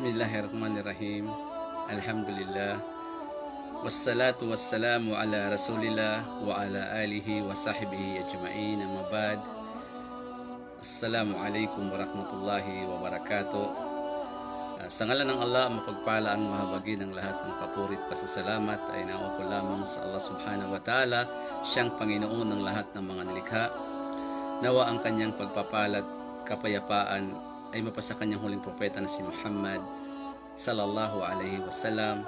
Bismillahirrahmanirrahim. Alhamdulillah. Wassalatu wassalamu ala rasulillah wa ala alihi wa sahbihi ajma'in. Amma ba'd. Assalamualaikum warahmatullahi wabarakatuh. Sa ngalan ng Allah, mapagpala ang mahabagi ng lahat ng kapurit pasasalamat ay naupo lamang sa Allah subhanahu wa ta'ala, siyang Panginoon ng lahat ng mga nilikha. Nawa ang kanyang pagpapalat, kapayapaan ay mapasa kanyang huling propeta na si Muhammad sallallahu alaihi wasallam,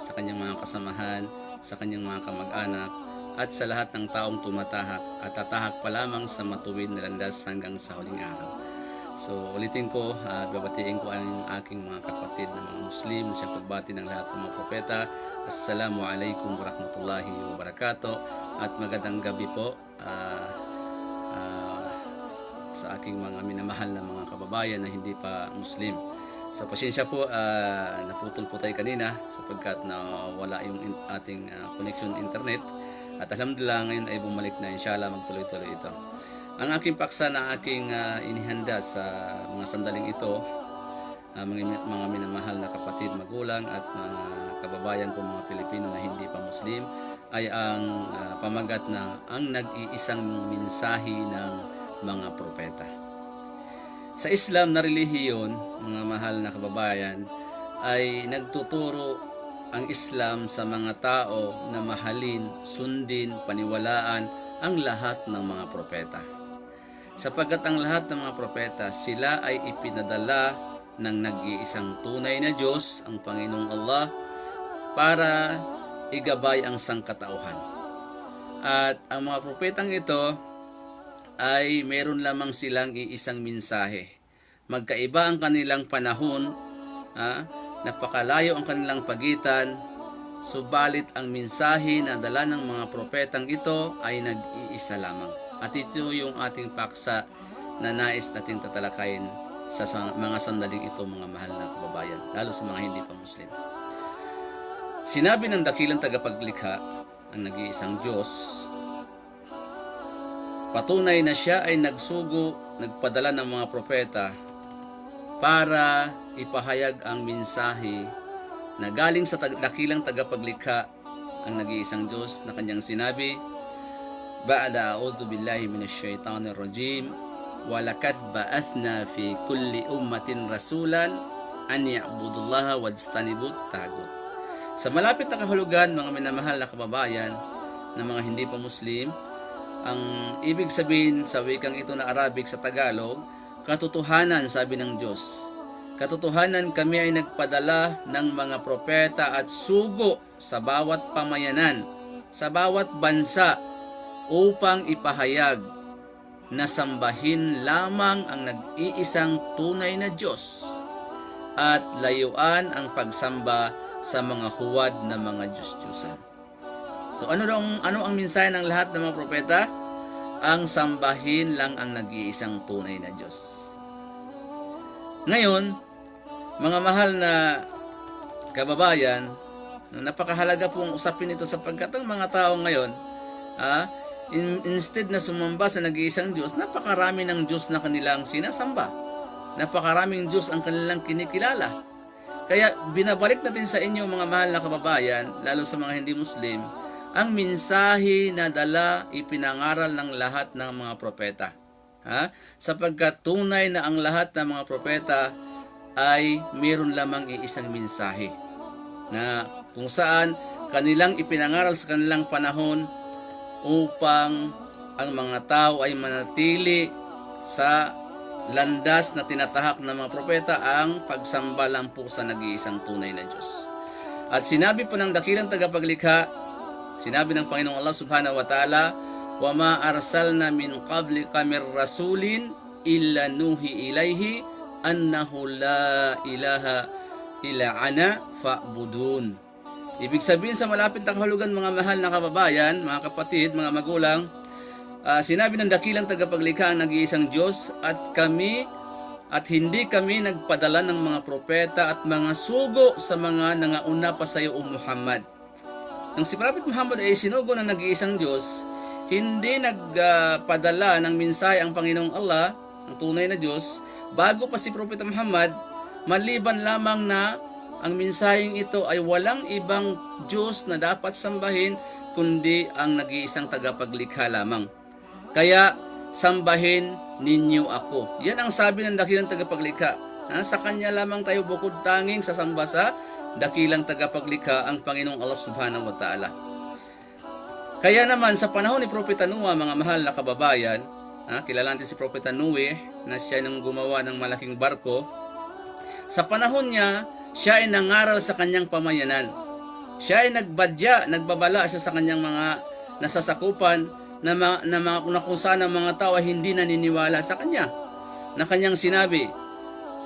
sa kanyang mga kasamahan, sa kanyang mga kamag-anak, at sa lahat ng taong tumatahak at tatahak pa lamang sa matuwid na landas hanggang sa huling araw. So ulitin ko, babatiin ko ang aking mga kapatid na mga Muslim na siyang pagbati ng lahat ng mga propeta. Assalamualaikum warahmatullahi wabarakatuh, at magandang gabi po sa aking mga minamahal na mga kababayan na hindi pa Muslim. So pasensya po, naputol po tayo kanina sapagkat nawala yung ating connection internet, at alhamdulillah ngayon ay bumalik na. Inshallah magtuloy-tuloy ito. Ang aking paksa na aking inihanda sa mga sandaling ito, mga minamahal na kapatid, magulang at mga kababayan ko mga Pilipino na hindi pa Muslim, ay ang pamagat na ang nag-iisang mensahe ng mga propeta. Sa Islam na relihiyon, mga mahal na kababayan, ay nagtuturo ang Islam sa mga tao na mahalin, sundin, paniwalaan ang lahat ng mga propeta. Sapagkat ang lahat ng mga propeta, sila ay ipinadala ng nag-iisang tunay na Diyos, ang Panginoong Allah, para igabay ang sangkatauhan. At ang mga propetang ito ay meron lamang silang iisang mensahe. Magkaiba ang kanilang panahon, napakalayo ang kanilang pagitan, subalit ang mensahe na dala ng mga propetang ito ay nag-iisa lamang. At ito yung ating paksa na nais natin tatalakayin sa mga sandaling ito, mga mahal na kababayan, lalo sa mga hindi pa Muslim. Sinabi ng dakilang tagapaglikha, ang nag-iisang Diyos, patunay na siya ay nagpadala ng mga propeta para ipahayag ang mensahe na galing sa dakilang tagapaglikha, ang nag-iisang Diyos, na kanyang sinabi, Ba'da a'udhu billahi minasyaitanir rajim, walakad ba'athna fi kulli ummatin rasulan an ya'budullaha wajtanibut tagut. Sa malapit na kahulugan, mga minamahal na kababayan na mga hindi pa Muslim, ang ibig sabihin sa wikang ito na Arabic sa Tagalog, katotohanan, sabi ng Diyos. Katotohanan, kami ay nagpadala ng mga propeta at sugo sa bawat pamayanan, sa bawat bansa, upang ipahayag na sambahin lamang ang nag-iisang tunay na Diyos at layuan ang pagsamba sa mga huwad na mga Diyos-Diyusan. So ano ang mensahe ng lahat ng mga propeta? Ang sambahin lang ang nag-iisang tunay na Diyos. Ngayon, mga mahal na kababayan, napakahalaga pong usapin ito sapagkat ang mga tao ngayon, instead na sumamba sa nag-iisang Diyos, napakarami ng Diyos na kanilang sinasamba. Napakaraming Diyos ang kanilang kinikilala. Kaya binabalik natin sa inyo, mga mahal na kababayan, lalo sa mga hindi Muslim, ang mensahe na dala ipinangaral ng lahat ng mga propeta. Sapagkat tunay na ang lahat ng mga propeta ay mayroon lamang iisang mensahe na kung saan kanilang ipinangaral sa kanilang panahon upang ang mga tao ay manatili sa landas na tinatahak ng mga propeta, ang pagsamba lang po sa nag-iisang tunay na Diyos. At sinabi po ng dakilang tagapaglikha, sinabi ng Panginoong Allah subhanahu wa ta'ala, wa ma arsalna min qablika mir rasulin illa nuhi ilaihi annahu la ilaha illa ana fa'budun. Ibig sabihin sa malapit na kahulugan, mga mahal na kababayan, mga kapatid, mga magulang, sinabi ng dakilang tagapaglikha ang nag-iisang Diyos, at hindi kami nagpadala ng mga propeta at mga sugo sa mga nangauna pa sa iyo, O Muhammad. Nang si Prophet Muhammad ay sinugo ng nag-iisang Diyos, hindi nagpadala ng mensahe ang Panginoong Allah, ang tunay na Diyos, bago pa si Prophet Muhammad, maliban lamang na ang mensaheng ito ay walang ibang Diyos na dapat sambahin kundi ang nag-iisang tagapaglikha lamang. Kaya sambahin ninyo ako. Yan ang sabi ng dakilang tagapaglikha. Sa Kanya lamang tayo bukod tanging sasamba sa dakilang tagapaglikha, ang Panginoong Allah Subhanahu wa Ta'ala. Kaya naman sa panahon ni Propeta Noah, mga mahal na kababayan, kilala natin si Propeta Noe na siya nang gumawa ng malaking barko. Sa panahon niya, siya ay nangaral sa kanyang pamayanan. Siya ay nagbabala siya sa kanyang mga nasasakupan na kung saan ang mga tao ay hindi naniniwala sa kanya. Na kanyang sinabi,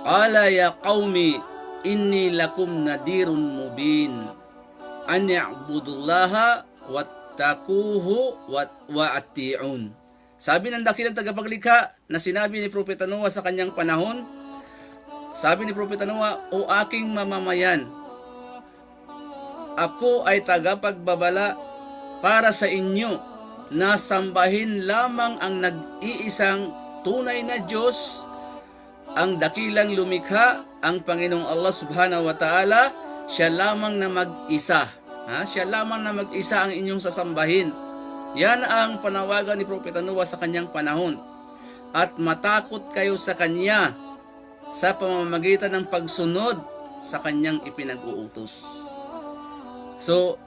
"Ala ya qaumi, inni lakum nadirun mubin, an ya'budullaha wattaquhu wa ati'un." Sabi ng dakilang tagapaglikha na sinabi ni Propeta Noah sa kanyang panahon, sabi ni Propeta Noah, "O aking mamamayan, ako ay tagapagbabala para sa inyo na sambahin lamang ang nag-iisang tunay na Diyos, ang dakilang lumikha, ang Panginoong Allah Subhanahu wa Ta'ala. Siya lamang na mag-isa. Siya lamang na mag-isa ang inyong sasambahin." Yan ang panawagan ni Propeta Noah sa kanyang panahon. At matakot kayo sa kanya sa pamamagitan ng pagsunod sa kanyang ipinag-uutos. So,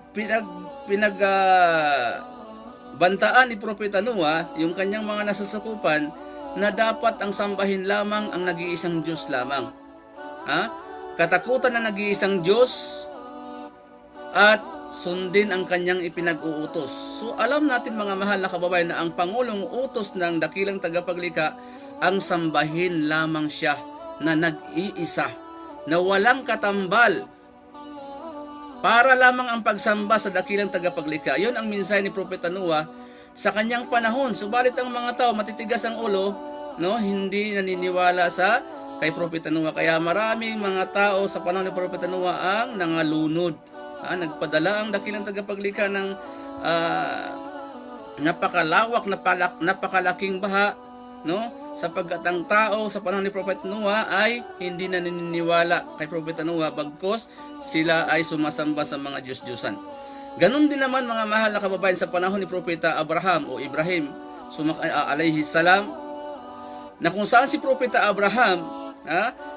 bantaan ni Propeta Noah yung kanyang mga nasasakupan na dapat ang sambahin lamang ang nag-iisang Diyos lamang. Katakutan na nag-iisang Diyos at sundin ang kanyang ipinag-uutos. So, alam natin mga mahal na kababayan na ang pangulong utos ng dakilang tagapaglikha ang sambahin lamang siya na nag-iisa, na walang katambal, para lamang ang pagsamba sa dakilang tagapaglikha. Yon ang mensahe ni Propeta Noah sa kanyang panahon. Subalit ang mga tao matitigas ang ulo, hindi naniniwala sa kay Propeta Noah. Kaya maraming mga tao sa panahon ni Propeta Noah ang nangalunod. Nagpadala ang dakilang tagapaglikha ng napakalaking baha, sapagkat ang tao sa panahon ni Propeta Noah ay hindi naniniwala kay Propeta Noah, bagkos sila ay sumasamba sa mga Diyos-Diyosan. Ganon din naman mga mahal na kababayan sa panahon ni Propeta Abraham o Ibrahim alayhi salam, na kung saan si Propeta Abraham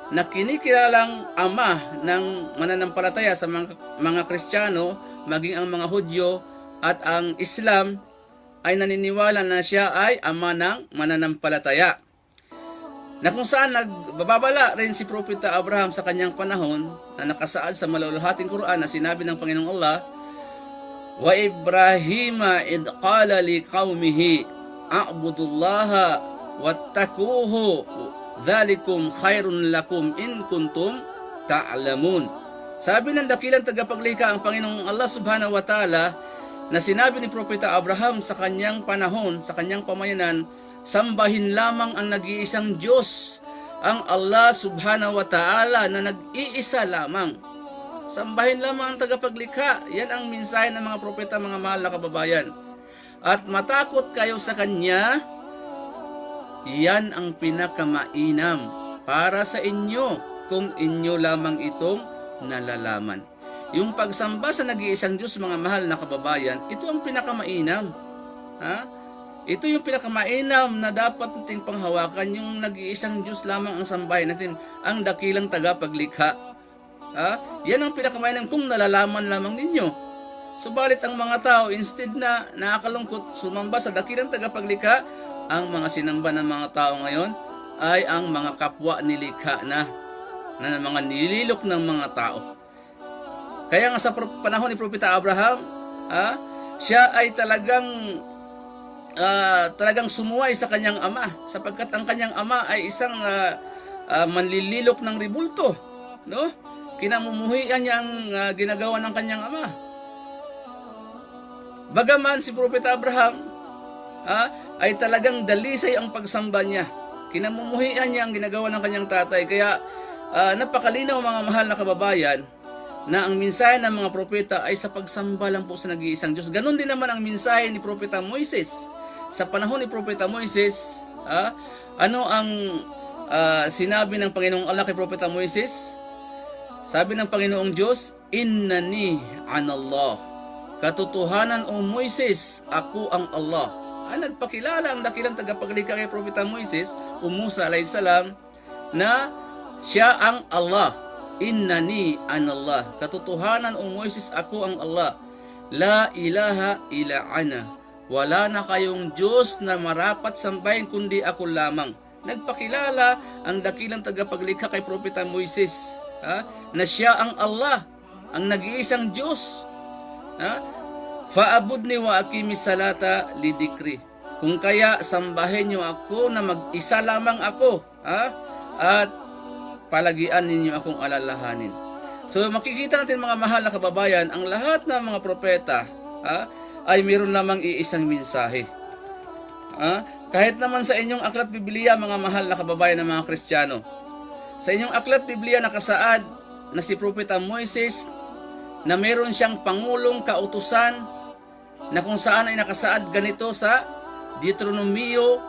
na kinikilalang ama ng mananampalataya sa mga Kristiyano, maging ang mga Hudyo at ang Islam ay naniniwala na siya ay ama ng mananampalataya. Na kung saan nagbababala rin si Propeta Abraham sa kanyang panahon na nakasaad sa maluluhating Quran na sinabi ng Panginoong Allah, "Wa Ibrahima id qala li qaumihi a'budullaha wattaquhu dzalikum khairun lakum in kuntum ta'lamun." Sabi ng dakilang tagapaglikha ang Panginoong Allah Subhanahu wa Ta'ala na sinabi ni Propeta Abraham sa kanyang panahon, sa kanyang pamayanan, sambahin lamang ang nag-iisang Diyos, ang Allah Subhanahu wa Ta'ala na nag-iisa lamang. Sambahin lamang ang tagapaglikha. Yan ang mensahe ng mga propeta, mga mahal na kababayan. At matakot kayo sa Kanya, yan ang pinakamainam para sa inyo kung inyo lamang itong nalalaman. Yung pagsamba sa nag-iisang Diyos, mga mahal na kababayan, ito ang pinakamainam. Ito yung pinakamainam na dapat nating panghawakan, yung nag-iisang Diyos lamang ang sambahin natin, ang dakilang tagapaglikha. Yan ang pinakamainam kung nalalaman lamang ninyo. Subalit ang mga tao, instead na nakakalungkot sumamba sa dakilang tagapaglikha, ang mga sinamba ng mga tao ngayon ay ang mga kapwa nilikha na mga nililok ng mga tao. Kaya nga sa panahon ni Propeta Abraham, siya ay talagang sumuway sa kanyang ama, sapagkat ang kanyang ama ay isang manlililok ng ribulto, kinamumuhian niya ang ginagawa ng kanyang ama. Bagaman si Propeta Abraham ay talagang dalisay ang pagsamba niya, kinamumuhian niya ang ginagawa ng kanyang tatay. Kaya napakalinaw mga mahal na kababayan na ang mensahe ng mga propeta ay sa pagsamba lang po sa nag-iisang Diyos. Ganon din naman ang mensahe ni Propeta Moises. Sa panahon ni Propeta Moises, ano ang sinabi ng Panginoong Allah kay Propeta Moises, sabi ng Panginoong Diyos, Innani anallah. Katotohanan o Moises, ako ang Allah. Nagpakilala ang dakilang tagapaglikha kay Propeta Moises o Musa alayhis salam na siya ang Allah. Innani anallah. Katotohanan o Moises, ako ang Allah. La ilaha illa ana. Wala na kayong Diyos na marapat sambahin kundi ako lamang. Nagpakilala ang dakilang tagapaglikha kay Propeta Moises na siya ang Allah, ang nag-iisang Diyos. Fa'abudni wa aqimi salata lidikri. Kung kaya sambahin niyo ako na mag-isa lamang ako, at palagian ninyo akong alalahanin. So makikita natin mga mahal na kababayan, ang lahat ng mga propeta ay mayroon lamang iisang mensahe. Kahit naman sa inyong aklat Biblia, mga mahal na kababayan ng mga Kristiyano, sa inyong aklat Biblia nakasaad na si Propeta Moises na meron siyang pangulong kautusan na kung saan ay nakasaad ganito sa Deuteronomio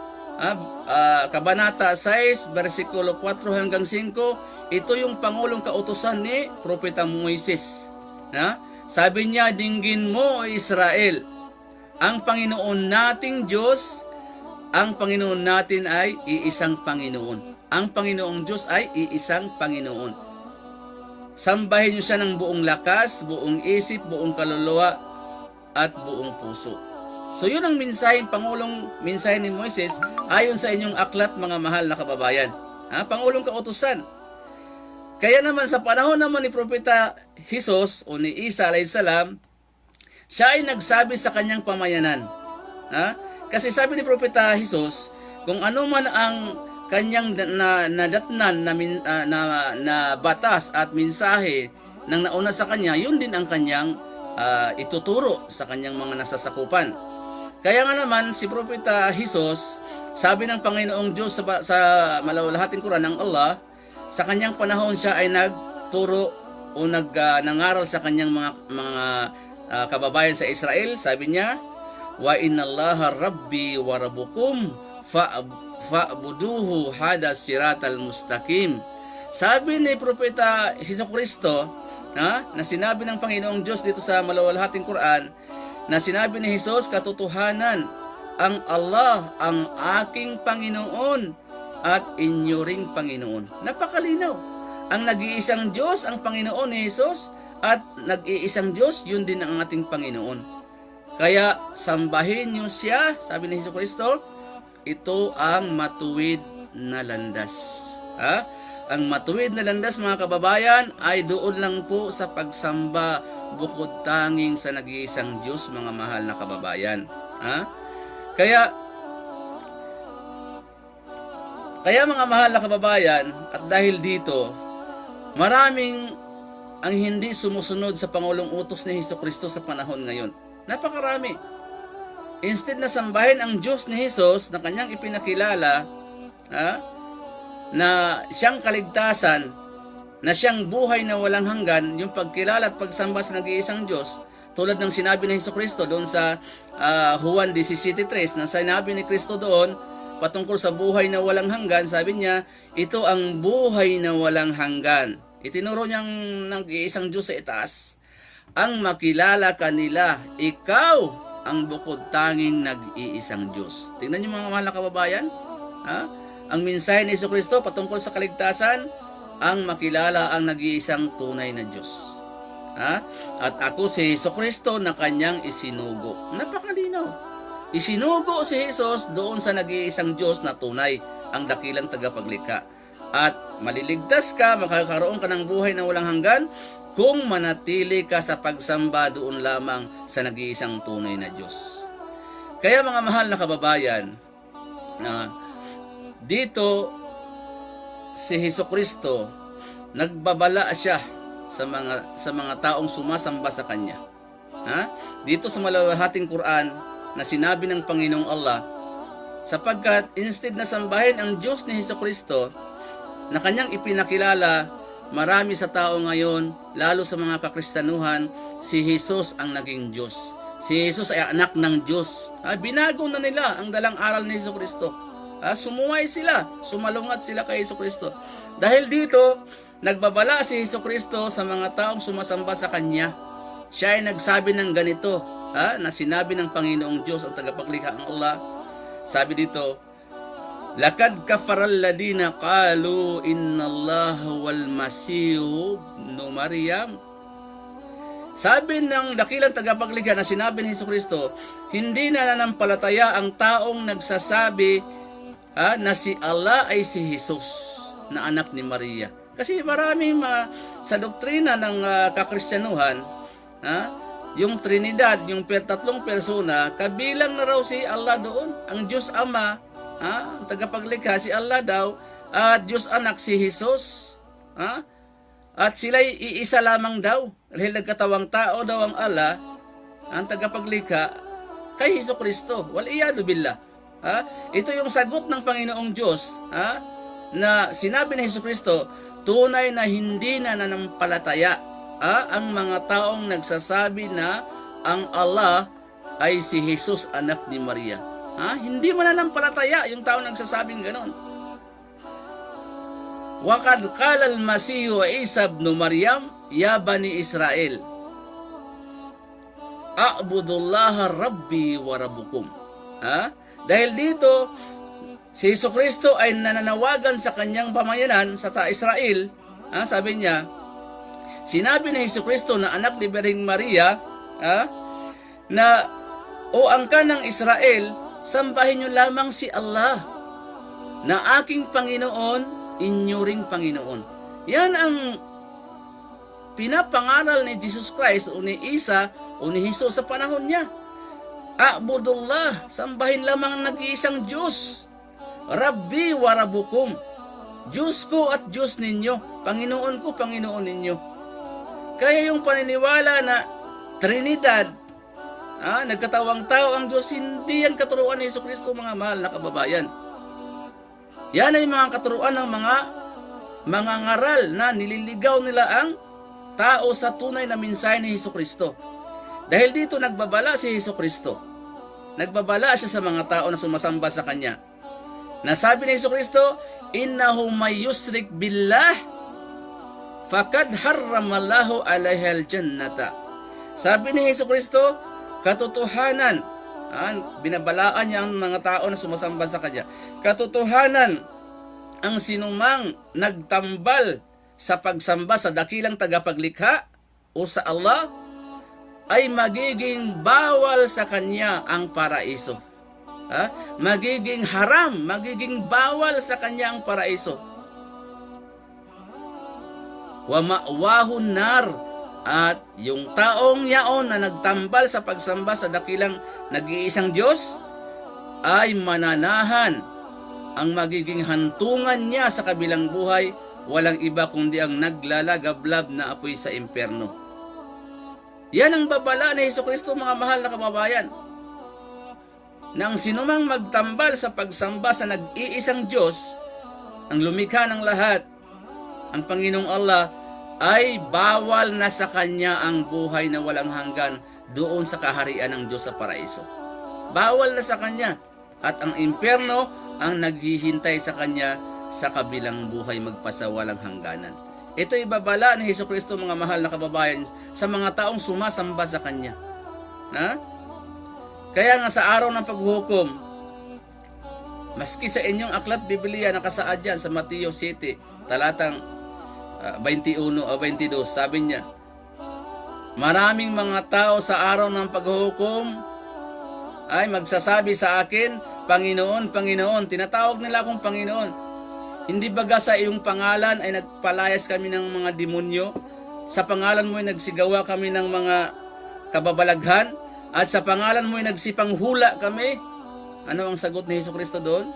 Kabanata 6, versikulo 4 hanggang 5. Ito yung pangulong kautusan ni Propeta Moises. Sabi niya, dinggin mo o Israel, ang Panginoon nating Diyos, ang Panginoon natin ay iisang Panginoon. Ang Panginoong Diyos ay iisang Panginoon. Sambahin niyo siya ng buong lakas, buong isip, buong kaluluwa, at buong puso. So yun ang mensaheng pangulong mensahe ni Moises ayon sa inyong aklat, mga mahal na kababayan. Pangulong kautusan. Kaya naman sa panahon naman ni Propeta Jesus o ni Isa alayhis salam, siya ay nagsabi sa kanyang pamayanan. Kasi sabi ni Propeta Jesus, kung ano man ang kanyang nadatnan na batas at mensahe ng nauna sa kanya, yun din ang kanyang ituturo sa kanyang mga nasasakupan. Kaya nga naman si Propeta Jesus, sabi ng Panginoong Diyos sa malawalahating Quran ng Allah, sa kanyang panahon siya ay nagturo o nangaral sa kanyang mga kababayan sa Israel. Sabi niya, wa innallaha rabbi wa rabbukum fa'buduhu hada siratal mustaqim. Sabi ni Propeta Jesucristo, na sinabi ng Panginoong Diyos dito sa malawalahating Quran, na sinabi ni Jesus, katotohanan, ang Allah ang aking Panginoon at inyo ring Panginoon. Napakalinaw. Ang nag-iisang Diyos, ang Panginoon ni Jesus, at nag-iisang Diyos, yun din ang ating Panginoon. Kaya sambahin niyo siya, sabi ni Jesucristo, ito ang matuwid na landas. Ang matuwid na landas, mga kababayan, ay doon lang po sa pagsamba bukod tanging sa nag-iisang Diyos, mga mahal na kababayan. Kaya mga mahal na kababayan, at dahil dito, maraming ang hindi sumusunod sa Pangulong Utos ni Jesucristo sa panahon ngayon. Napakarami. Instead na sambahin ang Diyos ni Jesus na kanyang ipinakilala, na siyang kaligtasan, na siyang buhay na walang hanggan, yung pagkilala at pagsamba sa nag-iisang Diyos, tulad ng sinabi ni Jesucristo doon sa Juan 17:3, na sinabi ni Kristo doon patungkol sa buhay na walang hanggan, sabi niya, ito ang buhay na walang hanggan. Itinuro niyang nag-iisang Diyos sa itaas, ang makilala kanila, ikaw ang bukod tanging nag-iisang Diyos. Tingnan niyo mga mahal na kababayan, ang mensahe ni Jesucristo patungkol sa kaligtasan, ang makilala ang nag-iisang tunay na Diyos. At ako si Jesucristo na kanyang isinugo. Napakalinaw. Isinugo si Jesus doon sa nag-iisang Diyos na tunay, ang dakilang tagapaglikha. At maliligtas ka, makakaroon ka ng buhay na walang hanggan kung manatili ka sa pagsamba doon lamang sa nag-iisang tunay na Diyos. Kaya mga mahal na kababayan, dito si Jesucristo, nagbabala siya sa mga taong sumasamba sa kanya. Dito sa malawalahating Quran na sinabi ng Panginoong Allah, sapagkat instead na sambahin ang Diyos ni Jesucristo na kanyang ipinakilala, marami sa tao ngayon, lalo sa mga kakristyanuhan, si Jesus ang naging Diyos. Si Jesus ay anak ng Diyos. Binago na nila ang dalang aral ni Jesucristo. Sumuway sila, sumalungat sila kay Hesukristo. Dahil dito, nagbabala si Hesukristo sa mga taong sumasamba sa Kanya. Siya ay nagsabi ng ganito, na sinabi ng Panginoong Diyos ang tagapaglikha ang Allah. Sabi dito, Lakad kafaral ladina qalu inna Allah wal Masihu ibnu Maryam. Sabi ng dakilang tagapaglikha na sinabi ni Hesukristo, hindi na nanampalataya ang taong nagsasabi na si Allah ay si Jesus na anak ni Maria. Kasi maraming sa doktrina ng kakristyanuhan, yung Trinidad, yung tatlong persona, kabilang na raw si Allah doon. Ang Diyos Ama, ang tagapaglikha, si Allah daw, at Diyos Anak, si Jesus. At sila'y iisa lamang daw. Dahil nagkatawang tao daw ang Allah, ang tagapaglikha, kay Hesukristo. Wal'iyadu billah. Ito yung sagot ng Panginoong Diyos, na sinabi ni Hesukristo, tunay na hindi na nanampalataya ang mga taong nagsasabi na ang Allah ay si Jesus, anak ni Maria. Hindi mananampalataya yung taong nagsasabing ganon. Waqad qala al-Masihu Isa ibnu Maryam, ya bani Israel, a'budullaha rabbi wa rabbukum. Dahil dito, si Hesukristo ay nananawagan sa kanyang pamayanan sa Israel. Sabi niya, sinabi ni Hesukristo na anak ni Birheng Maria, na o angkan ng Israel, sambahin niyo lamang si Allah, na aking Panginoon, inyo ring Panginoon. Yan ang pinapangaral ni Jesus Christ o ni Isa o ni Jesus sa panahon niya. A'budullah, sambahin lamang ang nag-iisang Diyos. Rabbi wa rabbukum, Diyos ko at Diyos ninyo, Panginoon ko, Panginoon ninyo. Kaya yung paniniwala na Trinidad, nagkatawang tao ang Diyos, hindi yan katuruan ni Hesukristo, mga mahal na kababayan. Yan ay mga katuruan ng mga ngaral na nililigaw nila ang tao sa tunay na mensahe ni Hesukristo. Dahil dito nagbabala si Hesukristo. Nagbabala siya sa mga tao na sumasamba sa Kanya. Nasabi ni Hesukristo, innahu may yusrik billah, fakad harramallahu alaihal jannata. Sabi ni Hesukristo, katotohanan, binabalaan niya ang mga tao na sumasamba sa Kanya. Katotohanan, ang sinumang nagtambal sa pagsamba sa dakilang tagapaglikha o sa Allah, ay magiging bawal sa Kanya ang paraiso. Magiging haram, magiging bawal sa Kanya ang paraiso. Wa ma'wahu nar, at yung taong yaon na nagtambal sa pagsamba sa dakilang nag-iisang Diyos ay mananahan. Ang magiging hantungan niya sa kabilang buhay, walang iba kundi ang naglalagablab na apoy sa impyerno. Yan ang babala ni Hesukristo, mga mahal na kababayan. Nang sinumang magtambal sa pagsamba sa nag-iisang Diyos, ang lumikha ng lahat, ang Panginoong Allah, ay bawal na sa Kanya ang buhay na walang hanggan doon sa kaharian ng Diyos sa paraiso. Bawal na sa Kanya. At ang impyerno ang naghihintay sa Kanya sa kabilang buhay magpasawalang hangganan. Ito ibabala ni Hesukristo, mga mahal na kababayan, sa mga taong sumasamba sa Kanya. Kaya nga sa araw ng paghuhukom, maski sa inyong aklat Biblia nakasaad yan sa Mateo City, talatang 21 o 22, sabi niya, maraming mga tao sa araw ng paghuhukom ay magsasabi sa akin, Panginoon, Panginoon. Tinatawag nila akong Panginoon. Hindi baga sa iyong pangalan ay nagpalayas kami ng mga demonyo? Sa pangalan mo ay nagsigawa kami ng mga kababalaghan? At sa pangalan mo ay nagsipanghula kami? Ano ang sagot ni Hesukristo doon?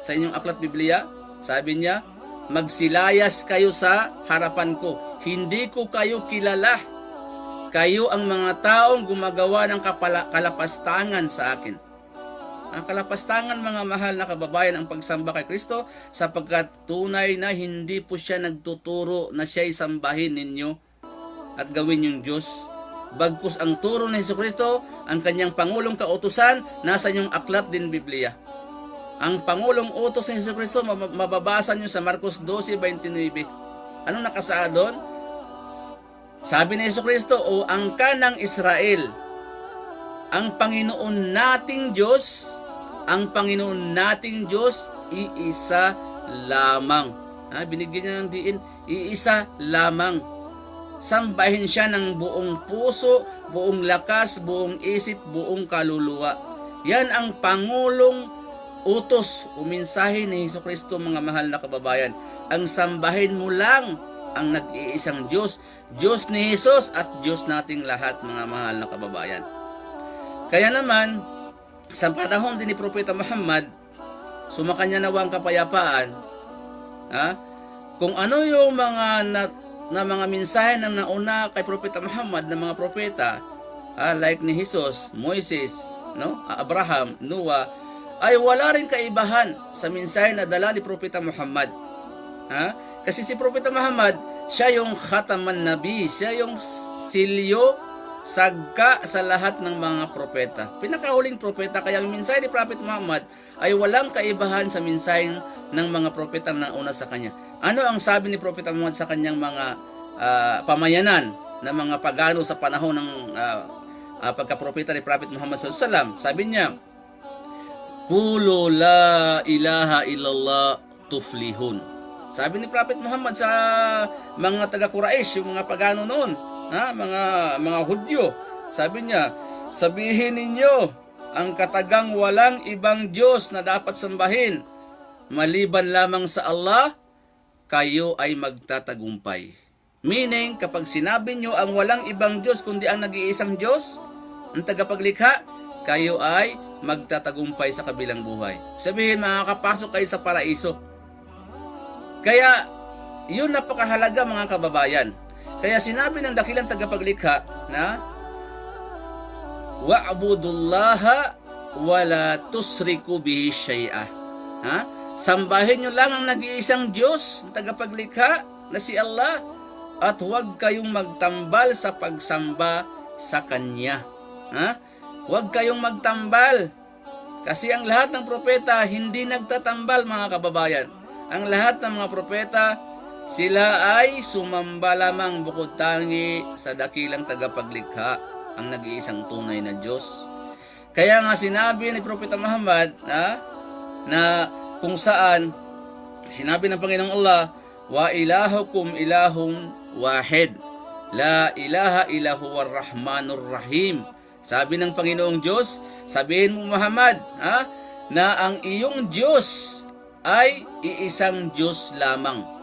Sa inyong aklat Biblia, sabi niya, magsilayas kayo sa harapan ko. Hindi ko kayo kilala. Kayo ang mga taong gumagawa ng kalapastangan sa akin. Ang kalapastangan, mga mahal na kababayan, ang pagsamba kay Kristo, sapagkat tunay na hindi po siya nagtuturo na siya'y sambahin ninyo at gawin yung Diyos. Bagkus ang turo ni Hesukristo, ang kanyang pangulong kautusan, nasa inyong aklat din Biblia. Ang Pangulong utos ni Jesucristo, mababasa nyo sa Marcos 12:29. Anong nakasaad doon? Sabi ni Jesucristo, o angka ng Israel, ang Panginoon nating Diyos, iisa lamang. Binigyan niya ng diin, iisa lamang. Sambahin siya ng buong puso, buong lakas, buong isip, buong kaluluwa. Yan ang Pangulong utos o mensahe ni Jesucristo, mga mahal na kababayan. Ang sambahin mo lang ang nag-iisang Diyos, Diyos ni Jesus at Diyos nating lahat, mga mahal na kababayan. Kaya naman, sa panahon din ni Propeta Muhammad, sumakanya nawa ang kapayapaan, kung ano yung mga mga mensahe na nauna kay Propeta Muhammad ng mga propeta, like ni Jesus, Moises, Abraham, Noah, ay wala rin kaibahan sa mensahe na dala ni Propeta Muhammad. Kasi si Propeta Muhammad, siya yung khataman nabi, siya yung silyo, sagka sa lahat ng mga propeta. Pinakahuling propeta, kaya ang mensahe ni Prophet Muhammad ay walang kaibahan sa mensahe ng mga propeta na una sa kanya. Ano ang sabi ni Propeta Muhammad sa kanyang mga pamayanan na mga pagano sa panahon ng pagkapropeta ni Prophet Muhammad SAW? Sabi niya, "Qulu la ilaha illallah tuflihun." Sabi ni Prophet Muhammad sa mga taga-Quraysh, yung mga pagano noon, mga Hudyo, sabi niya, sabihin ninyo ang katagang walang ibang Diyos na dapat sambahin maliban lamang sa Allah, kayo ay magtatagumpay. Meaning, kapag sinabi nyo ang walang ibang Diyos kundi ang nag-iisang Diyos, ang tagapaglikha, kayo ay magtatagumpay sa kabilang buhay. Sabihin, makakapasok kayo sa paraiso. Kaya, yun napakahalaga, mga kababayan. Kaya sinabi ng dakilang tagapaglikha na wa'budullaha wala tusriku bihi syai'ah. Sambahin nyo lang ang nag-iisang Diyos, tagapaglikha na si Allah, at huwag kayong magtambal sa pagsamba sa Kanya. Huwag kayong magtambal. Kasi ang lahat ng propeta hindi nagtatambal, mga kababayan. Ang lahat ng mga propeta, sila ay sumamba lamang bukod tangi sa dakilang tagapaglikha, ang nag-iisang tunay na Diyos. Kaya nga sinabi ni Propeta Muhammad na kung saan sinabi ng Panginoong Allah, wa ilahukum ilahun wahid, la ilaha illa huwar rahmanur rahim. Sabi ng Panginoong Diyos, sabihin mo Muhammad, na ang iyong Diyos ay iisang Diyos lamang.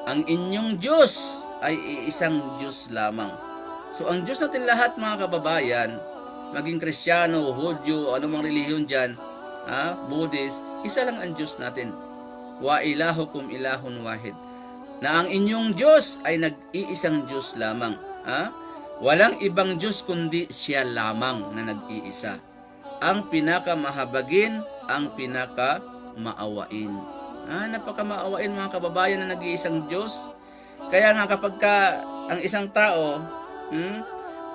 Ang inyong Diyos ay iisang Diyos lamang. So ang Diyos natin lahat, mga kababayan, maging Kristiyano, Hudyo, anumang relihiyon dyan, Buddhist, isa lang ang Diyos natin. Wa ilahukum ilahun wahid. Na ang inyong Diyos ay nag-iisang Diyos lamang. Walang ibang Diyos kundi siya lamang na nag-iisa. Ang pinakamahabagin, ang pinakamaawain. Napakamaawain, mga kababayan, na nag-iisang Diyos. Kaya nga kapag ang isang tao,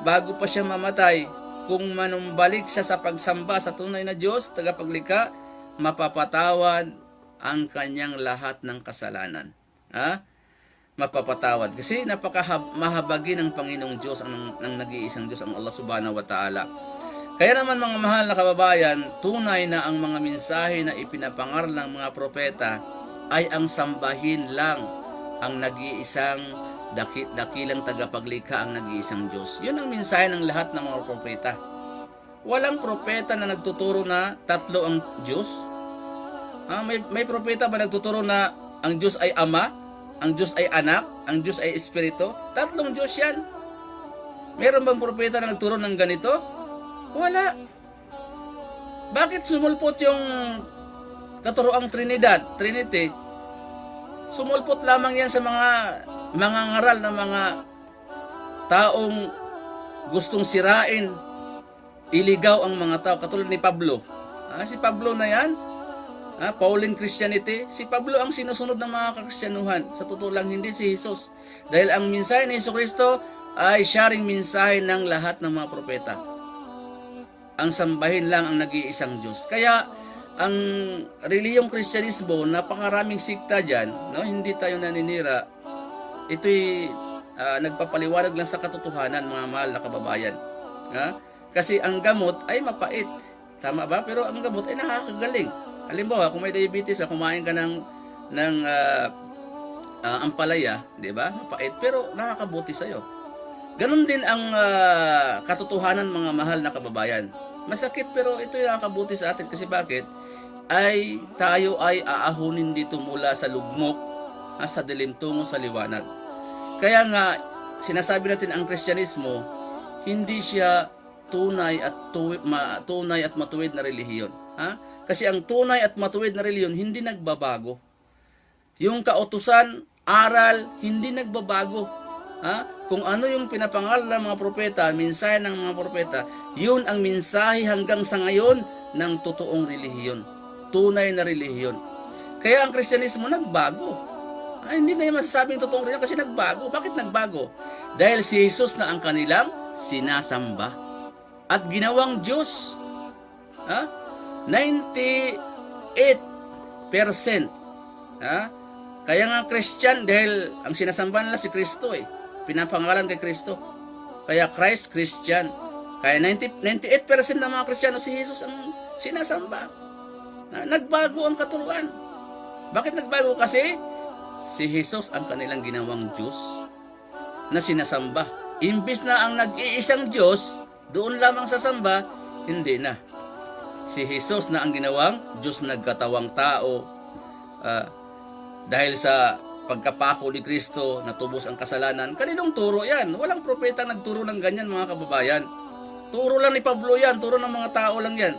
bago pa siya mamatay, kung manumbalik siya sa pagsamba sa tunay na Diyos, tagapaglikha, mapapatawad ang kanyang lahat ng kasalanan. Mapapatawad. Kasi napakamahabagin ng Panginoong Diyos, ang nag-iisang Diyos, ang Allah subhanahu wa ta'ala. Kaya naman, mga mahal na kababayan, tunay na ang mga mensahe na ipinapangaral ng mga propeta ay ang sambahin lang ang nag-iisang dakilang tagapaglikha, ang nag-iisang Diyos. Yun ang mensahe ng lahat ng mga propeta. Walang propeta na nagtuturo na tatlo ang Diyos. May propeta ba nagtuturo na ang Diyos ay Ama, ang Diyos ay Anak, ang Diyos ay Espiritu? Tatlong Diyos yan. Meron bang propeta na nagturo ng ganito? Wala. Bakit sumulpot yung katuroang Trinity? Sumulpot lamang yan sa mga ngaral na mga taong gustong sirain, iligaw ang mga tao. Katulad ni Pablo. Si Pablo na yan, Pauline Christianity, si Pablo ang sinusunod ng mga kakristyanuhan. Sa totoo lang, hindi si Jesus. Dahil ang mensahe ni Jesucristo ay sharing mensahe ng lahat ng mga propeta. Ang sambahin lang ang nag-iisang Diyos. Kaya ang relihiyong Kristyanismo, napakaraming sikta dyan, no? Hindi tayo naninira. Ito'y nagpapaliwanag lang sa katotohanan, mga mahal na kababayan. Ha? Kasi ang gamot ay mapait. Tama ba? Pero ang gamot ay nakakagaling. Halimbawa, kung may diabetes, kumain ka ng ampalaya, di ba? Mapait, pero nakakabuti sa'yo. Ganon din ang katotohanan, mga mahal na kababayan. Masakit, pero ito yung nakakabuti sa atin. Kasi bakit? Tayo ay aahunin dito mula sa lugmok, sa dilim tungo sa liwanag. Kaya nga, sinasabi natin ang Kristyanismo, hindi siya tunay at matuwid na relihiyon. Kasi ang tunay at matuwid na relihiyon hindi nagbabago. Yung kautusan, aral, hindi nagbabago. Kung ano yung pinapangaral ng mga propeta, mensahe ng mga propeta, yun ang mensahe hanggang sa ngayon ng totoong relihiyon. Tunay na relihiyon. Kaya ang Kristyanismo nagbago. Hindi na yung masasabing totoong relihiyon kasi nagbago. Bakit nagbago? Dahil si Jesus na ang kanilang sinasamba at ginawang Diyos. 98%. Kaya nga Christian, dahil ang sinasamba nila si Kristo pinapangalan kay Kristo. Kaya Christ, Christian. Kaya 98% ng mga Kristiyano si Jesus ang sinasamba. Nagbago ang katuruan. Bakit nagbago? Kasi si Jesus ang kanilang ginawang Diyos na sinasamba. Imbis na ang nag-iisang Diyos, doon lamang sa samba, hindi na. Si Jesus na ang ginawang Diyos nagkatawang tao. Dahil sa pagkapako ni Kristo, natubos ang kasalanan. Kaninong turo yan? Walang propeta nagturo ng ganyan, mga kababayan. Turo lang ni Pablo yan. Turo ng mga tao lang yan.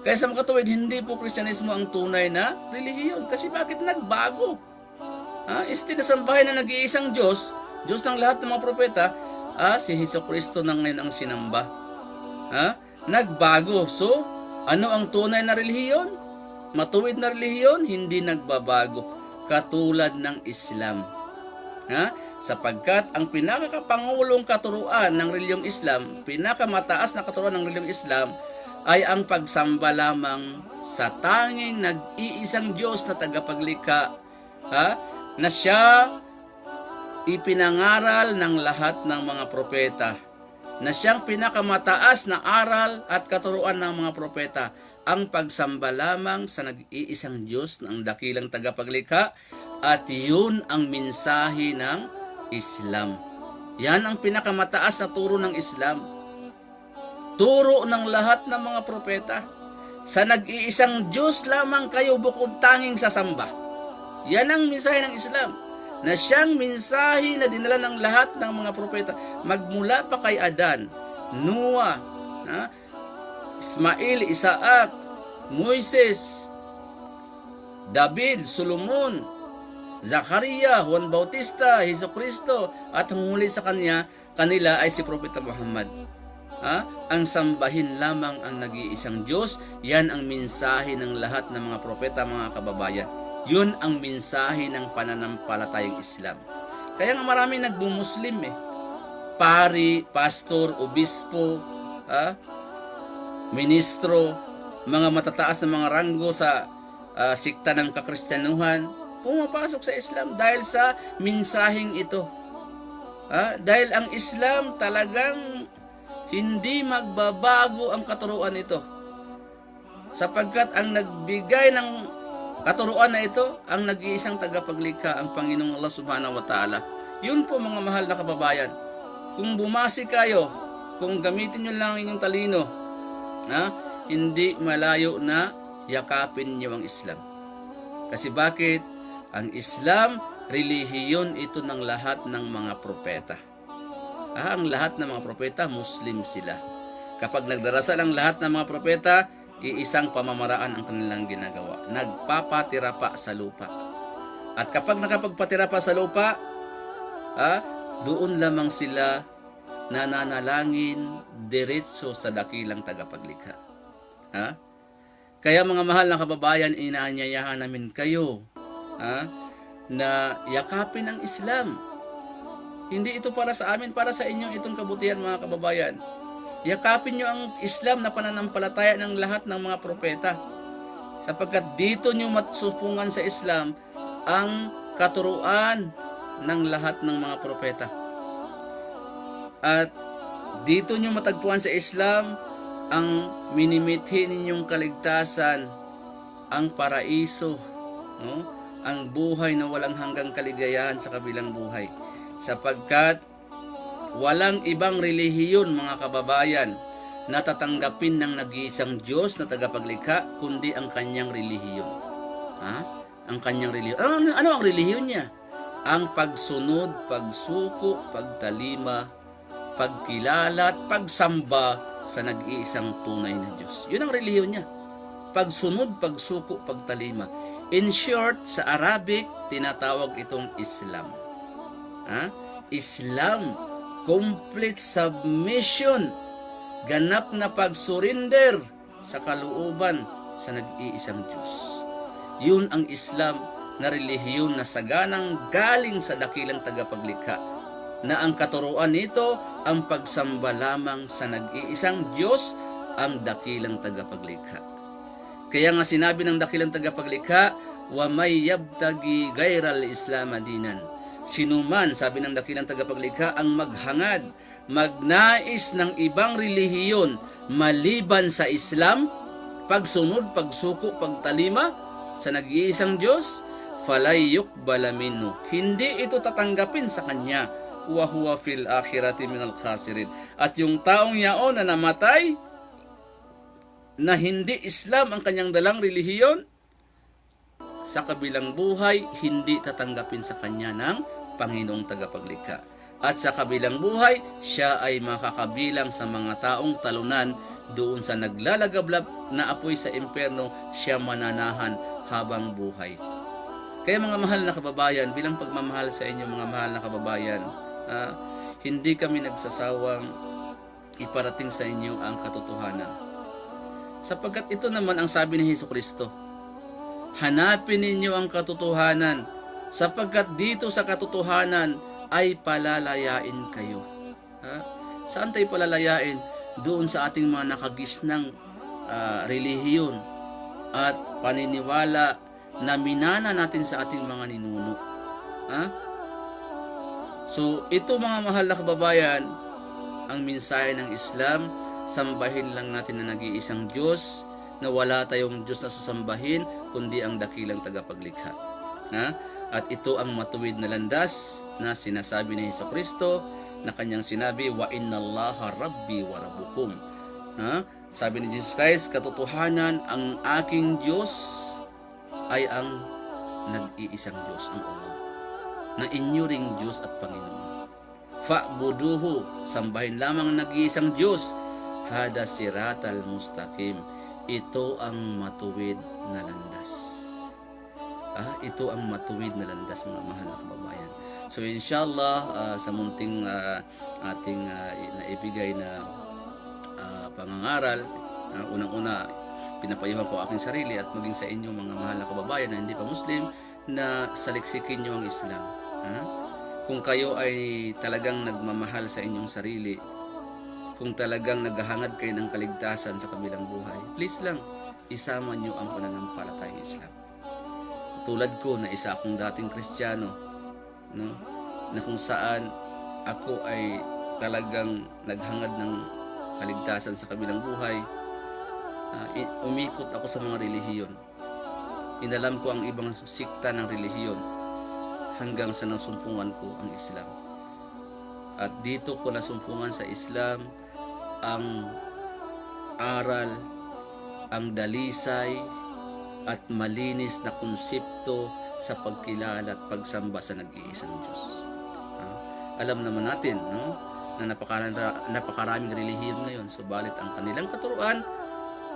Kaya sa mga katuwid, hindi po Kristyanismo ang tunay na relihiyon. Kasi bakit nagbago? Istinasambahay na nag-iisang Diyos, Diyos ng lahat ng mga propeta, si Jesucristo na ngayon ang sinamba. Nagbago. So, ano ang tunay na relihiyon? Matuwid na relihiyon? Hindi nagbabago. Katulad ng Islam. Sapagkat ang pinakakapangulong katuruan ng relihiyong Islam, pinakamataas na katuruan ng relihiyong Islam, ay ang pagsamba lamang sa tanging nag-iisang Diyos na tagapaglikha, na siya ipinangaral ng lahat ng mga propeta, na siyang pinakamataas na aral at katuruan ng mga propeta, ang pagsamba lamang sa nag-iisang Diyos ng dakilang tagapaglikha, at yun ang mensahe ng Islam. Yan ang pinakamataas na turo ng Islam. Turo ng lahat ng mga propeta. Sa nag-iisang Diyos lamang kayo bukod tanging sasamba. Yan ang mensahe ng Islam. Na siyang mensahe na dinala ng lahat ng mga propeta. Magmula pa kay Adan, Noah, Ismail, Isaac, Moises, David, Solomon, Zakaria, Juan Bautista, Jesucristo, at ang huli sa kanila ay si Propeta Muhammad. Ang sambahin lamang ang nag-iisang Diyos, yan ang mensahe ng lahat ng mga propeta, mga kababayan. Yun ang mensahe ng pananampalatayang Islam. Kaya nga marami nagbumuslim pari, pastor, obispo, ministro, mga matataas na mga ranggo sa sikta ng kakristyanuhan, pumapasok sa Islam dahil sa mensaheng ito. Dahil ang Islam talagang hindi magbabago ang katuruan ito. Sapagkat ang nagbigay ng katuruan na ito, ang nag-iisang tagapaglikha, ang Panginoong Allah Subhanahu wa Ta'ala. Yun po, mga mahal na kababayan. Kung bumasi kayo, kung gamitin nyo lang inyong talino, hindi malayo na yakapin nyo ang Islam. Kasi bakit? Ang Islam, relihiyon ito ng lahat ng mga propeta. Ang lahat ng mga propeta, Muslim sila. Kapag nagdarasal ang lahat ng mga propeta, iisang pamamaraan ang kanilang ginagawa. Nagpapatira pa sa lupa. At kapag nakapagpatira pa sa lupa, doon lamang sila nananalangin diretso sa dakilang tagapaglikha. Kaya mga mahal na kababayan, inaanyayahan namin kayo na yakapin ang Islam. Hindi ito para sa amin, para sa inyong itong kabutihan, mga kababayan. Yakapin nyo ang Islam na pananampalataya ng lahat ng mga propeta. Sapagkat dito nyo masupungan sa Islam ang katuruan ng lahat ng mga propeta. At dito nyo matagpuan sa Islam ang minimithi ninyong kaligtasan, ang paraiso, no? Ang buhay na walang hanggang kaligayahan sa kabilang buhay. Sapagkat walang ibang relihiyon, mga kababayan, na tatanggapin ng nag-iisang Diyos na tagapaglikha, kundi ang kanyang relihiyon. Ha? Ang kanyang relihiyon. Ano ang relihiyon niya? Ang pagsunod, pagsuko, pagtalima, pagkilala at pagsamba sa nag-iisang tunay na Diyos. Yun ang relihiyon niya. Pagsunod, pagsuko, pagtalima. In short, sa Arabic, tinatawag itong Islam. Ha? Islam, complete submission, ganap na pag-surrender sa kalooban sa nag-iisang Diyos. Yun ang Islam na relihiyon na saganang galing sa dakilang tagapaglikha, na ang katuruan nito ang pagsamba lamang sa nag-iisang Diyos, ang dakilang tagapaglikha. Kaya nga sinabi ng dakilang tagapaglikha, wa may yabtagi gairal Islam dinan. Sinuman, sabi ng dakilang tagapaglikha, ang maghangad, magnais ng ibang relihiyon maliban sa Islam, pagsunod, pagsuko, pagtalima sa nag-iisang Diyos, falay yuqbala minhu. Hindi ito tatanggapin sa kanya, wa huwa fil akhirati minal khasirin. At yung taong yaon na namatay na hindi Islam ang kanyang dalang relihiyon, sa kabilang buhay, hindi tatanggapin sa kanya ng Panginoong tagapaglikha. At sa kabilang buhay, siya ay makakabilang sa mga taong talunan doon sa naglalagablab na apoy sa impyerno, siya mananahan habang buhay. Kaya mga mahal na kababayan, bilang pagmamahal sa inyo mga mahal na kababayan, hindi kami nagsasawang iparating sa inyo ang katotohanan. Sapagkat ito naman ang sabi ni Jesucristo, hanapin ninyo ang katotohanan, sapagkat dito sa katotohanan ay palalayain kayo. Saan tayo palalayain? Doon sa ating mga nakagisnang relihiyon at paniniwala na minana natin sa ating mga ninuno. So, ito mga mahal na kababayan, ang mensahe ng Islam, sambahin lang natin na nag-iisang Diyos, na wala tayong Diyos na sasambahin, kundi ang dakilang tagapaglikha. At ito ang matuwid na landas na sinasabi ni Jesucristo, na kanyang sinabi, wa innallaha rabbi wa rabbukum. Sabi ni Jesus Christ, katotohanan, ang aking Diyos ay ang nag-iisang Diyos, ang Allah, na inyo ring Diyos at Panginoon. Fa'buduhu, sambahin lamang ang nag-iisang Diyos, hada siratal mustaqim. Ito ang matuwid na landas. Ito ang matuwid na landas, mga mahal na kababayan. So inshallah, sa munting ating naibigay na pangangaral, unang-una, pinapayuhan ko aking sarili at maging sa inyo mga mahal na kababayan na hindi pa Muslim, na saliksikin nyo ang Islam. Kung kayo ay talagang nagmamahal sa inyong sarili, kung talagang naghahangad kayo ng kaligtasan sa kabilang buhay, please lang, isama nyo ang pananampalatayang Islam. Tulad ko na isa akong dating Kristiyano, no? Na kung saan ako ay talagang naghangad ng kaligtasan sa kabilang buhay, umikot ako sa mga relihiyon. Inalam ko ang ibang sikta ng relihiyon hanggang sa nasumpungan ko ang Islam. At dito ko nasumpungan sa Islam ang aral, ang dalisay at malinis na konsepto sa pagkilala at pagsamba sa nag-iisang Diyos. Alam naman natin, no, na napakaraming relihiyon ngayon, subalit ang kanilang katuruan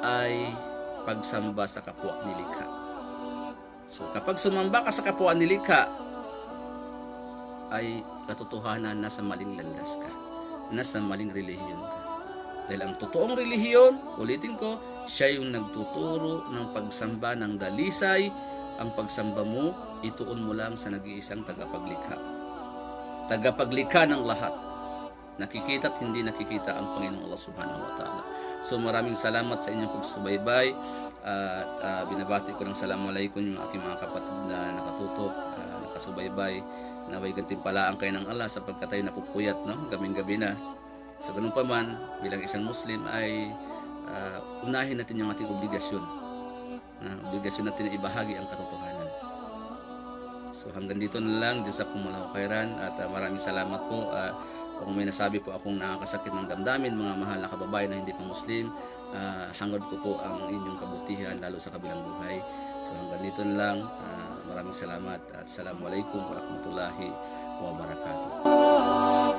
ay pagsamba sa kapwa nilikha. So kapag sumamba ka sa kapwa nilikha, ay katotohanan nasa maling landas ka, nasa maling relihiyon ka. Dahil ang totoong relihiyon, ulitin ko, siya yung nagtuturo ng pagsamba ng dalisay. Ang pagsamba mo, ituon mo lang sa nag-iisang tagapaglikha. Tagapaglikha ng lahat. Nakikita at hindi nakikita ang Panginoong Allah Subhanahu wa Ta'ala. So maraming salamat sa inyong pagsubaybay at binabati ko ng Assalamualaikum yung aking mga kapatid na nakatutok, nakasubaybay. Naway gantimpalaan kayo ng Allah sapagkat tayo napupuyat, no? Gabing-gabi na. So ganun pa man, bilang isang Muslim ay unahin natin yung ating obligasyon. Obligasyon natin na ibahagi ang katotohanan. So hanggang dito na lang. Jazakumullahu khairan at maraming salamat po. Kung may nasabi po akong nakakasakit ng damdamin, mga mahal na kababayan na hindi pa Muslim, hangad ko po ang inyong kabutihan lalo sa kabilang buhay. So hanggang dito na lang. Maraming salamat at Assalamualaikum warahmatullahi wabarakatuh.